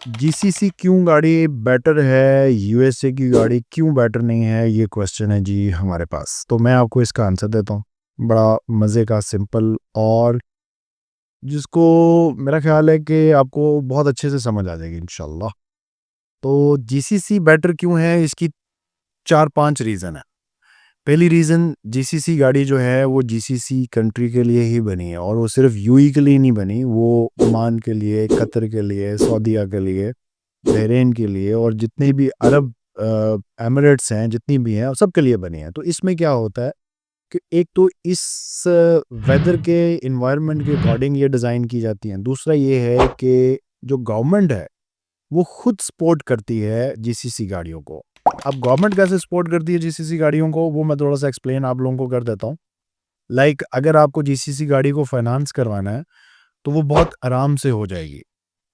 GCC क्यों गाड़ी better है, यूएसए की गाड़ी क्यों बेटर नहीं है, ये क्वेश्चन है जी हमारे पास। तो मैं आपको इसका आंसर देता हूँ, बड़ा मज़े का, सिंपल, और जिसको मेरा ख्याल है कि आपको बहुत अच्छे से समझ आ जाएगी इंशाल्लाह। तो जीसीसी बेटर क्यों है, इसकी 4-5 रीज़न है। पहली रीज़न, जीसीसी गाड़ी जो है वो जीसीसी कंट्री के लिए ही बनी है, और वो सिर्फ यूएई के लिए नहीं बनी, वो ओमान के लिए, कतर के लिए, सऊदीया के लिए, बहरीन के लिए, और जितने भी अरब एमिरेट्स हैं, जितनी भी हैं, सब के लिए बनी है। तो इसमें क्या होता है कि एक तो इस वेदर के इन्वायरमेंट के अकॉर्डिंग ये डिज़ाइन की जाती हैं। दूसरा ये है कि जो गवर्नमेंट है वो खुद सपोर्ट करती है जीसीसी गाड़ियों को। अब गवर्नमेंट कैसे सपोर्ट करती है जीसीसी गाड़ियों को, वो मैं थोड़ा सा एक्सप्लेन आप लोगों को कर देता हूँ। लाइक अगर आपको जीसीसी गाड़ी को फाइनेंस करवाना है तो वो बहुत आराम से हो जाएगी,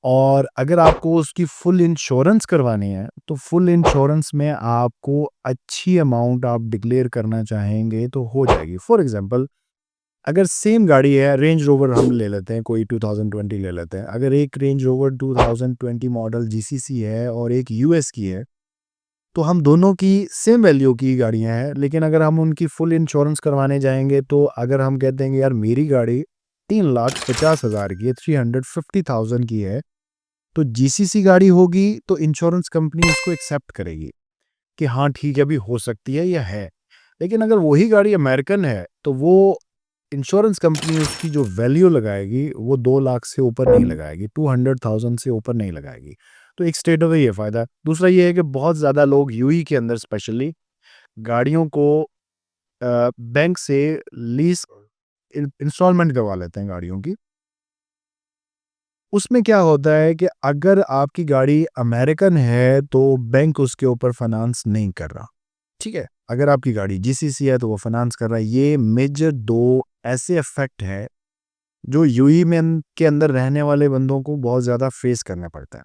और अगर आपको उसकी फुल इंश्योरेंस करवानी है तो फुल इंश्योरेंस में आपको अच्छी अमाउंट आप डिक्लेयर करना चाहेंगे तो हो जाएगी। फॉर एग्जांपल, अगर सेम गाड़ी है, रेंज रोवर हम ले लेते हैं, कोई 2020 ले लेते हैं, अगर एक रेंज रोवर 2020 मॉडल जीसीसी है और एक यूएस की है, तो हम दोनों की सेम वैल्यू की गाड़ियां हैं, लेकिन अगर हम उनकी फुल इंश्योरेंस करवाने जाएंगे तो अगर हम कहते हैं कि यार मेरी गाड़ी 3,50,000 की है, 350,000 की है, तो जीसीसी गाड़ी होगी तो इंश्योरेंस कंपनी उसको एक्सेप्ट करेगी कि हाँ ठीक है, अभी हो सकती है या है। लेकिन अगर वही गाड़ी अमेरिकन है तो वो इंश्योरेंस कंपनी उसकी जो वैल्यू लगाएगी वो 2 लाख से ऊपर नहीं लगाएगी, 200,000 से ऊपर नहीं लगाएगी। तो एक स्टेट ऑफ ये फ़ायदा है। दूसरा ये है कि बहुत ज़्यादा लोग यूई के अंदर स्पेशली गाड़ियों को बैंक से लीज इंस्टॉलमेंट करवा लेते हैं गाड़ियों की। उसमें क्या होता है कि अगर आपकी गाड़ी अमेरिकन है तो बैंक उसके ऊपर फाइनेंस नहीं कर रहा, ठीक है। अगर आपकी गाड़ी जीसीसी है तो वो फाइनेंस कर रहा है। ये मेजर दो ऐसे इफेक्ट है जो यूई में के अंदर रहने वाले बंदों को बहुत ज़्यादा फेस करना पड़ता है।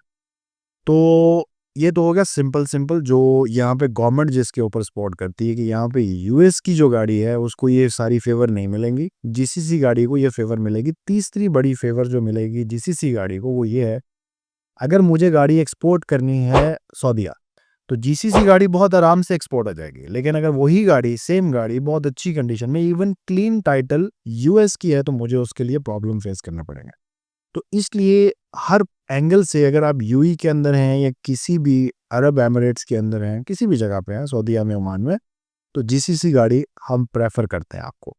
तो ये तो हो गया सिंपल सिंपल, जो यहाँ पे गवर्नमेंट जिसके ऊपर सपोर्ट करती है कि यहाँ पे यूएस की जो गाड़ी है उसको ये सारी फेवर नहीं मिलेंगी, जीसीसी गाड़ी को ये फेवर मिलेगी। तीसरी बड़ी फेवर जो मिलेगी जीसीसी गाड़ी को वो ये है, अगर मुझे गाड़ी एक्सपोर्ट करनी है सऊदीया तो जीसीसी गाड़ी बहुत आराम से एक्सपोर्ट हो जाएगी। लेकिन अगर वही गाड़ी, सेम गाड़ी, बहुत अच्छी कंडीशन में, इवन क्लीन टाइटल, यूएस की है तो मुझे उसके लिए प्रॉब्लम फेस करना पड़ेगा। तो इसलिए हर एंगल से अगर आप यूएई के अंदर हैं या किसी भी अरब एमिरेट्स के अंदर हैं, किसी भी जगह पे हैं, सऊदीया में, ओमान में, तो जीसीसी गाड़ी हम प्रेफर करते हैं आपको।